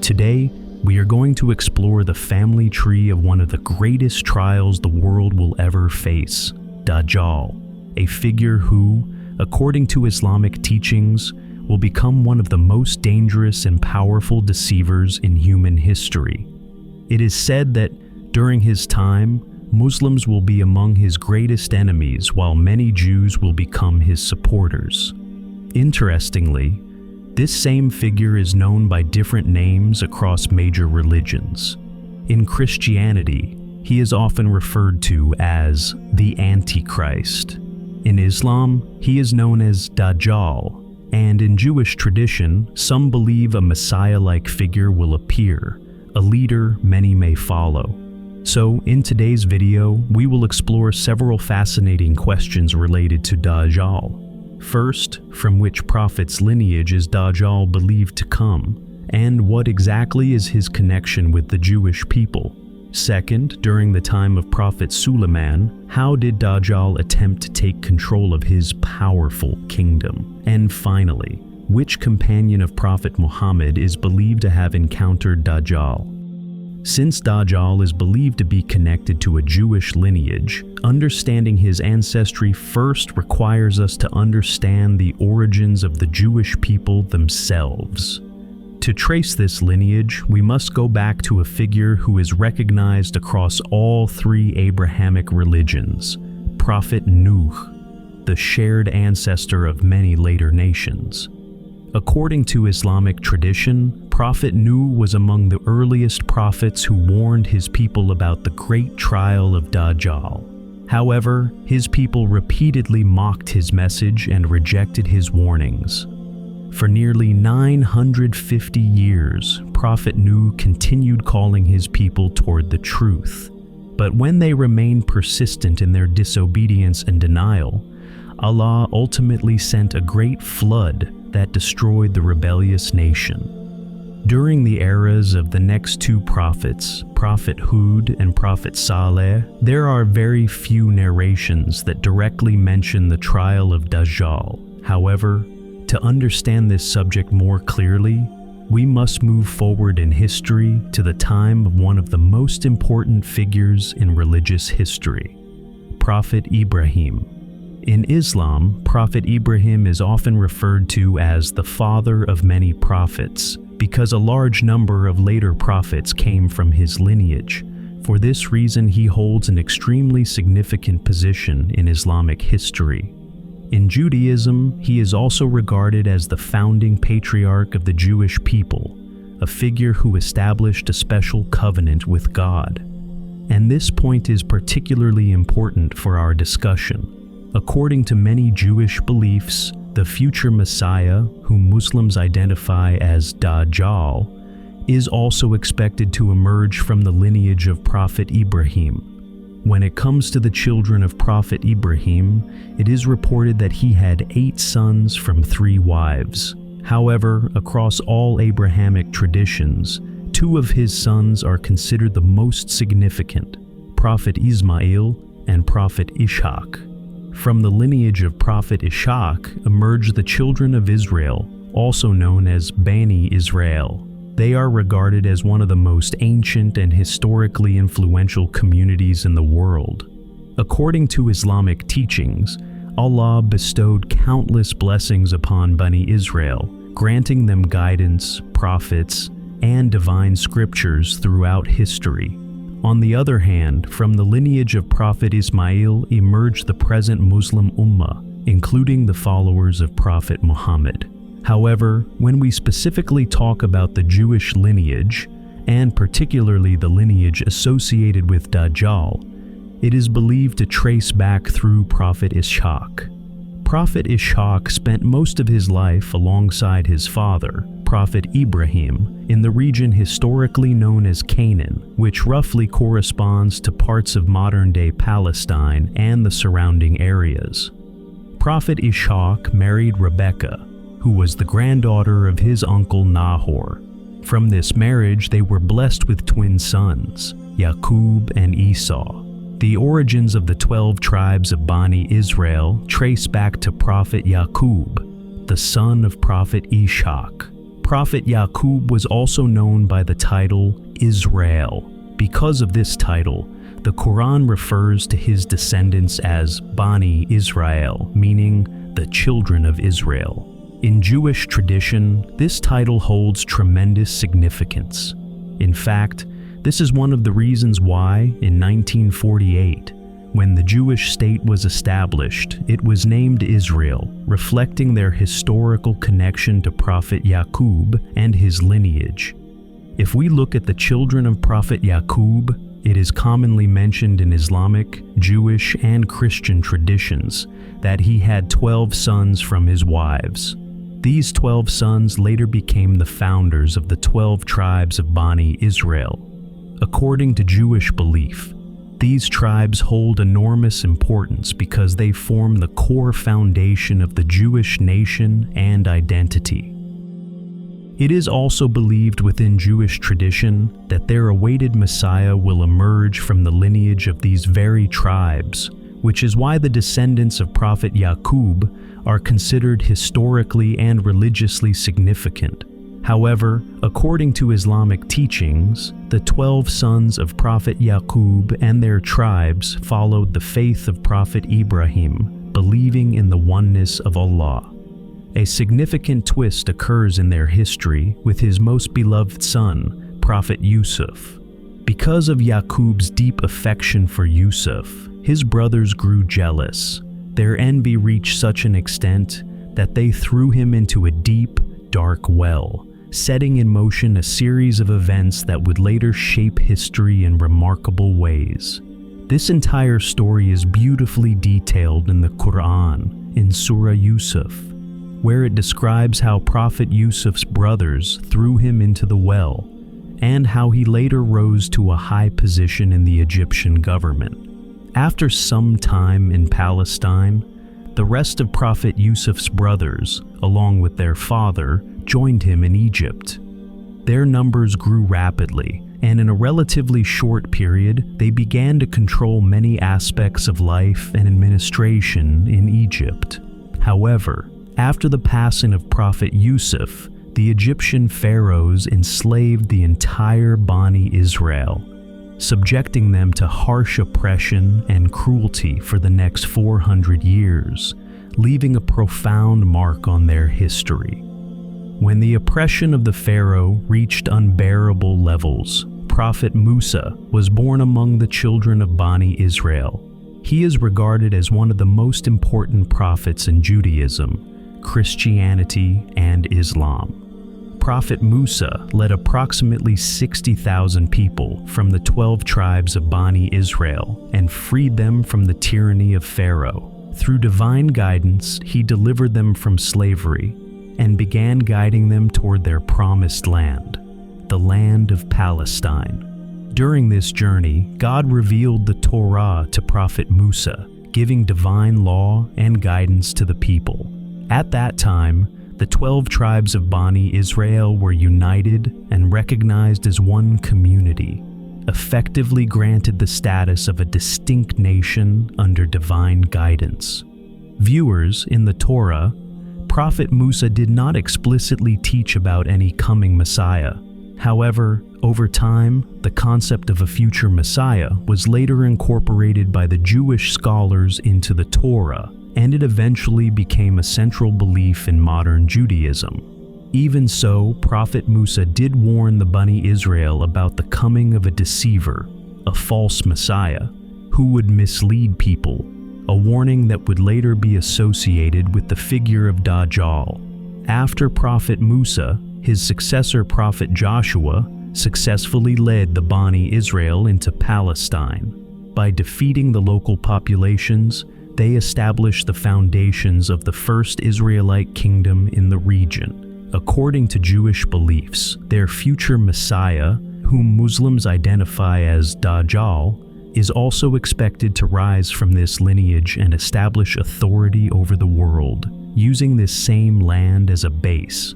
Today, we are going to explore the family tree of one of the greatest trials the world will ever face, Dajjal, a figure who, according to Islamic teachings, will become one of the most dangerous and powerful deceivers in human history. It is said that during his time, Muslims will be among his greatest enemies, while many Jews will become his supporters. Interestingly, this same figure is known by different names across major religions. In Christianity, he is often referred to as the Antichrist. In Islam, he is known as Dajjal, and in Jewish tradition, some believe a Messiah-like figure will appear, a leader many may follow. So, in today's video, we will explore several fascinating questions related to Dajjal. First, from which prophet's lineage is Dajjal believed to come, and what exactly is his connection with the Jewish people? Second, during the time of Prophet Suleiman, how did Dajjal attempt to take control of his powerful kingdom? And finally, which companion of Prophet Muhammad is believed to have encountered Dajjal? Since Dajjal is believed to be connected to a Jewish lineage, understanding his ancestry first requires us to understand the origins of the Jewish people themselves. To trace this lineage, we must go back to a figure who is recognized across all three Abrahamic religions, Prophet Nuh, the shared ancestor of many later nations. According to Islamic tradition, Prophet Nuh was among the earliest prophets who warned his people about the great trial of Dajjal. However, his people repeatedly mocked his message and rejected his warnings. For nearly 950 years, Prophet Nuh continued calling his people toward the truth. But when they remained persistent in their disobedience and denial, Allah ultimately sent a great flood that destroyed the rebellious nation. During the eras of the next two prophets, Prophet Hud and Prophet Saleh, there are very few narrations that directly mention the trial of Dajjal. However, to understand this subject more clearly, we must move forward in history to the time of one of the most important figures in religious history, Prophet Ibrahim. In Islam, Prophet Ibrahim is often referred to as the father of many prophets because a large number of later prophets came from his lineage. For this reason, he holds an extremely significant position in Islamic history. In Judaism, he is also regarded as the founding patriarch of the Jewish people, a figure who established a special covenant with God. And this point is particularly important for our discussion. According to many Jewish beliefs, the future Messiah, whom Muslims identify as Dajjal, is also expected to emerge from the lineage of Prophet Ibrahim. When it comes to the children of Prophet Ibrahim, it is reported that he had 8 sons from 3 wives. However, across all Abrahamic traditions, 2 of his sons are considered the most significant, Prophet Ismail and Prophet Ishaq. From the lineage of Prophet Ishaq emerged the children of Israel, also known as Bani Israel. They are regarded as one of the most ancient and historically influential communities in the world. According to Islamic teachings, Allah bestowed countless blessings upon Bani Israel, granting them guidance, prophets, and divine scriptures throughout history. On the other hand, from the lineage of Prophet Ismail emerged the present Muslim Ummah, including the followers of Prophet Muhammad. However, when we specifically talk about the Jewish lineage, and particularly the lineage associated with Dajjal, it is believed to trace back through Prophet Ishaq. Prophet Ishaq spent most of his life alongside his father, Prophet Ibrahim, in the region historically known as Canaan, which roughly corresponds to parts of modern-day Palestine and the surrounding areas. Prophet Ishaq married Rebekah, who was the granddaughter of his uncle Nahor. From this marriage, they were blessed with twin sons, Yaqub and Esau. The origins of the 12 tribes of Bani Israel trace back to Prophet Yaqub, the son of Prophet Ishaq. Prophet Yaqub was also known by the title Israel. Because of this title, the Quran refers to his descendants as Bani Israel, meaning the children of Israel. In Jewish tradition, this title holds tremendous significance. In fact, this is one of the reasons why, in 1948, when the Jewish state was established, it was named Israel, reflecting their historical connection to Prophet Yaqub and his lineage. If we look at the children of Prophet Yaqub, it is commonly mentioned in Islamic, Jewish, and Christian traditions that he had 12 sons from his wives. These 12 sons later became the founders of the 12 tribes of Bani Israel. According to Jewish belief, these tribes hold enormous importance because they form the core foundation of the Jewish nation and identity. It is also believed within Jewish tradition that their awaited Messiah will emerge from the lineage of these very tribes, which is why the descendants of Prophet Yaqub are considered historically and religiously significant. However, according to Islamic teachings, the 12 sons of Prophet Yaqub and their tribes followed the faith of Prophet Ibrahim, believing in the oneness of Allah. A significant twist occurs in their history with his most beloved son, Prophet Yusuf. Because of Yaqub's deep affection for Yusuf, his brothers grew jealous. Their envy reached such an extent that they threw him into a deep, dark well, setting in motion a series of events that would later shape history in remarkable ways. This entire story is beautifully detailed in the Quran, in Surah Yusuf, where it describes how Prophet Yusuf's brothers threw him into the well, and how he later rose to a high position in the Egyptian government. After some time in Palestine, the rest of Prophet Yusuf's brothers, along with their father, joined him in Egypt. Their numbers grew rapidly, and in a relatively short period, they began to control many aspects of life and administration in Egypt. However, after the passing of Prophet Yusuf, the Egyptian pharaohs enslaved the entire Bani Israel, subjecting them to harsh oppression and cruelty for the next 400 years, leaving a profound mark on their history. When the oppression of the pharaoh reached unbearable levels, Prophet Musa was born among the children of Bani Israel. He is regarded as one of the most important prophets in Judaism, Christianity, and Islam. Prophet Musa led approximately 60,000 people from the 12 tribes of Bani Israel and freed them from the tyranny of Pharaoh. Through divine guidance, he delivered them from slavery and began guiding them toward their promised land, the land of Palestine. During this journey, God revealed the Torah to Prophet Musa, giving divine law and guidance to the people. At that time, the 12 tribes of Bani Israel were united and recognized as one community, effectively granted the status of a distinct nation under divine guidance. Viewers, in the Torah, Prophet Musa did not explicitly teach about any coming Messiah. However, over time, the concept of a future Messiah was later incorporated by the Jewish scholars into the Torah, and it eventually became a central belief in modern Judaism. Even so, Prophet Musa did warn the Bani Israel about the coming of a deceiver, a false Messiah, who would mislead people, a warning that would later be associated with the figure of Dajjal. After Prophet Musa, his successor Prophet Joshua successfully led the Bani Israel into Palestine. By defeating the local populations, they established the foundations of the first Israelite kingdom in the region. According to Jewish beliefs, their future Messiah, whom Muslims identify as Dajjal, is also expected to rise from this lineage and establish authority over the world, using this same land as a base.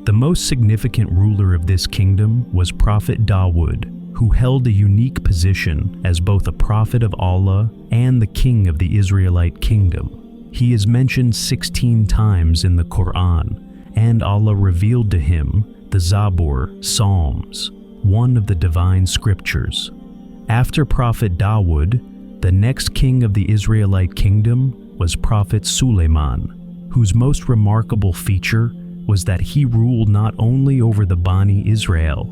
The most significant ruler of this kingdom was Prophet Dawood, who held a unique position as both a prophet of Allah and the king of the Israelite kingdom. He is mentioned 16 times in the Quran, and Allah revealed to him the Zabur, Psalms, one of the divine scriptures. After Prophet Dawood, the next king of the Israelite kingdom was Prophet Suleiman, whose most remarkable feature was that he ruled not only over the Bani Israel,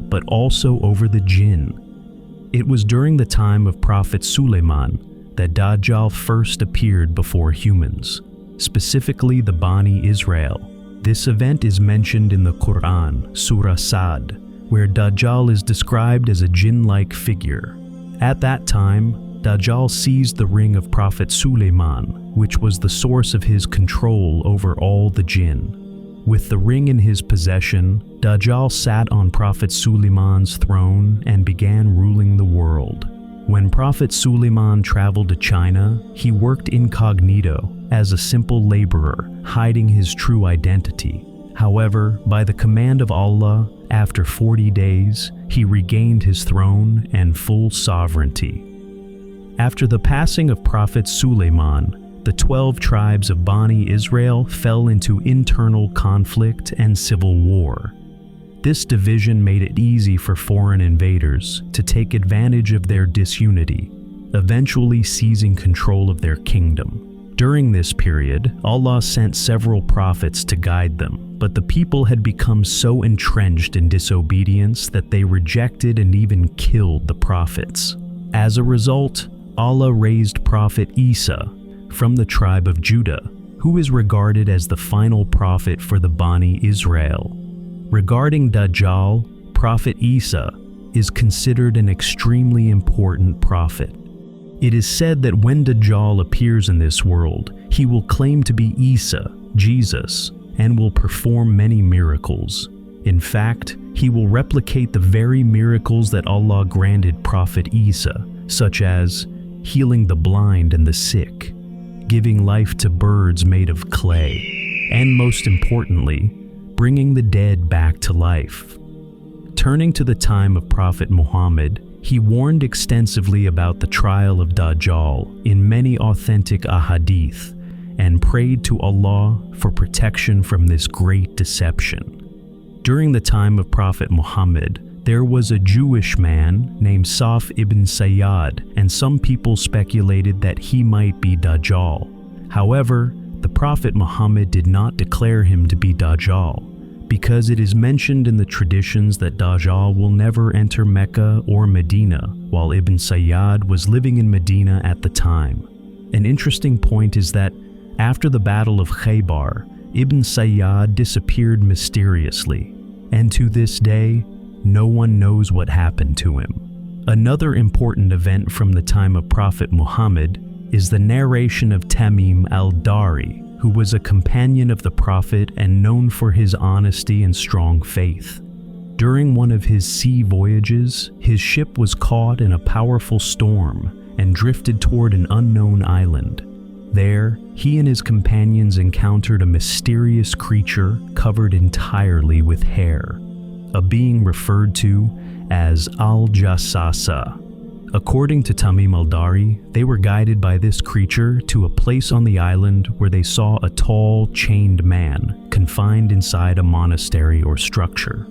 but also over the jinn. It was during the time of Prophet Suleiman that Dajjal first appeared before humans, specifically the Bani Israel. This event is mentioned in the Quran, Surah Sad, where Dajjal is described as a jinn-like figure. At that time, Dajjal seized the ring of Prophet Suleiman, which was the source of his control over all the jinn. With the ring in his possession, Dajjal sat on Prophet Suleiman's throne and began ruling the world. When Prophet Suleiman traveled to China, he worked incognito as a simple laborer, hiding his true identity. However, by the command of Allah, after 40 days, he regained his throne and full sovereignty. After the passing of Prophet Suleiman, the 12 tribes of Bani Israel fell into internal conflict and civil war. This division made it easy for foreign invaders to take advantage of their disunity, eventually seizing control of their kingdom. During this period, Allah sent several prophets to guide them, but the people had become so entrenched in disobedience that they rejected and even killed the prophets. As a result, Allah raised Prophet Issa from the tribe of Judah, who is regarded as the final prophet for the Bani Israel. Regarding Dajjal, Prophet Issa is considered an extremely important prophet. It is said that when Dajjal appears in this world, he will claim to be Issa, Jesus, and will perform many miracles. In fact, he will replicate the very miracles that Allah granted Prophet Issa, such as healing the blind and the sick, giving life to birds made of clay, and most importantly, bringing the dead back to life. Turning to the time of Prophet Muhammad, he warned extensively about the trial of Dajjal in many authentic ahadith and prayed to Allah for protection from this great deception. During the time of Prophet Muhammad, there was a Jewish man named Saf ibn Sayyad, and some people speculated that he might be Dajjal. However, the Prophet Muhammad did not declare him to be Dajjal, because it is mentioned in the traditions that Dajjal will never enter Mecca or Medina, while Ibn Sayyad was living in Medina at the time. An interesting point is that after the Battle of Khaybar, Ibn Sayyad disappeared mysteriously, and to this day, no one knows what happened to him. Another important event from the time of Prophet Muhammad is the narration of Tamim al-Dari, who was a companion of the Prophet and known for his honesty and strong faith. During one of his sea voyages, his ship was caught in a powerful storm and drifted toward an unknown island. There, he and his companions encountered a mysterious creature covered entirely with hair, a being referred to as Al-Jassasa. According to Tamim al-Dari, they were guided by this creature to a place on the island where they saw a tall, chained man confined inside a monastery or structure.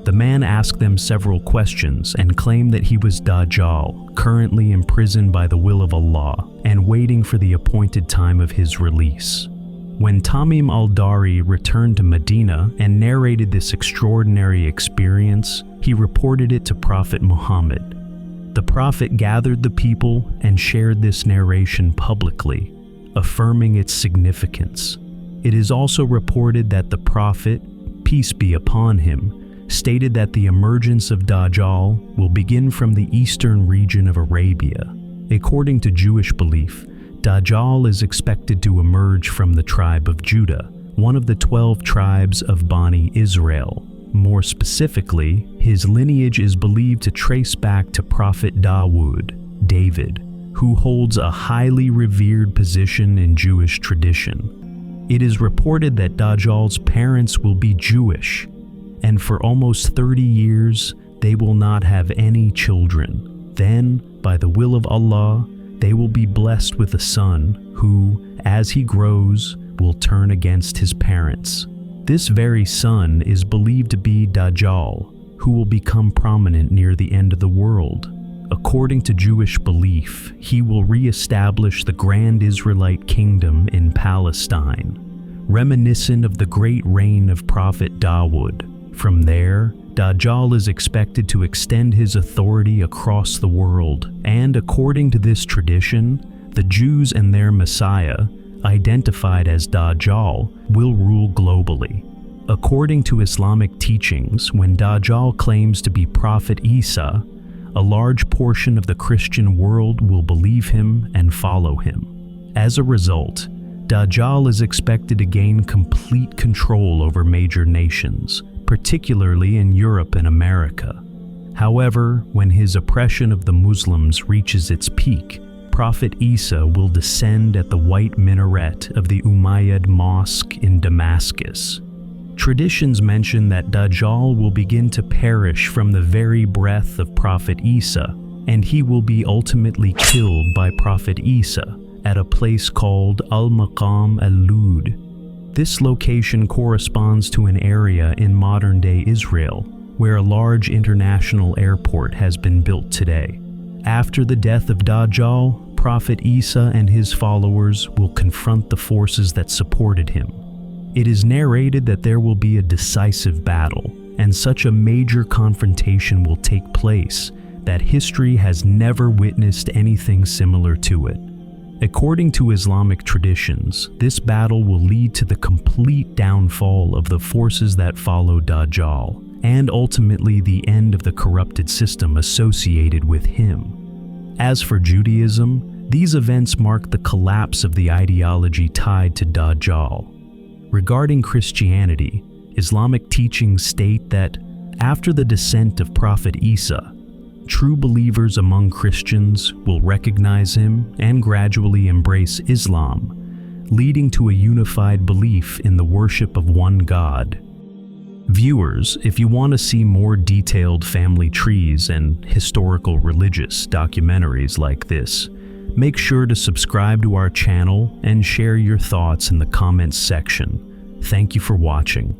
The man asked them several questions and claimed that he was Dajjal, currently imprisoned by the will of Allah and waiting for the appointed time of his release. When Tamim al-Dari returned to Medina and narrated this extraordinary experience, he reported it to Prophet Muhammad. The Prophet gathered the people and shared this narration publicly, affirming its significance. It is also reported that the Prophet, peace be upon him, stated that the emergence of Dajjal will begin from the eastern region of Arabia. According to Jewish belief, Dajjal is expected to emerge from the tribe of Judah, one of the 12 tribes of Bani Israel. More specifically, his lineage is believed to trace back to Prophet Dawood, David, who holds a highly revered position in Jewish tradition. It is reported that Dajjal's parents will be Jewish, and for almost 30 years, they will not have any children. Then, by the will of Allah, they will be blessed with a son who, as he grows, will turn against his parents. This very son is believed to be Dajjal, who will become prominent near the end of the world. According to Jewish belief, he will re-establish the grand Israelite kingdom in Palestine, reminiscent of the great reign of Prophet Dawood. From there, Dajjal is expected to extend his authority across the world, and according to this tradition, the Jews and their Messiah, identified as Dajjal, will rule globally. According to Islamic teachings, when Dajjal claims to be Prophet Issa, a large portion of the Christian world will believe him and follow him. As a result, Dajjal is expected to gain complete control over major nations, particularly in Europe and America. However, when his oppression of the Muslims reaches its peak, Prophet Issa will descend at the white minaret of the Umayyad Mosque in Damascus. Traditions mention that Dajjal will begin to perish from the very breath of Prophet Issa, and he will be ultimately killed by Prophet Issa at a place called Al-Maqam al-Lud. This location corresponds to an area in modern-day Israel, where a large international airport has been built today. After the death of Dajjal, Prophet Issa and his followers will confront the forces that supported him. It is narrated that there will be a decisive battle, and such a major confrontation will take place that history has never witnessed anything similar to it. According to Islamic traditions, this battle will lead to the complete downfall of the forces that follow Dajjal, and ultimately the end of the corrupted system associated with him. As for Judaism, these events mark the collapse of the ideology tied to Dajjal. Regarding Christianity, Islamic teachings state that after the descent of Prophet Issa, true believers among Christians will recognize him and gradually embrace Islam, leading to a unified belief in the worship of one God. Viewers, if you want to see more detailed family trees and historical religious documentaries like this, make sure to subscribe to our channel and share your thoughts in the comments section. Thank you for watching.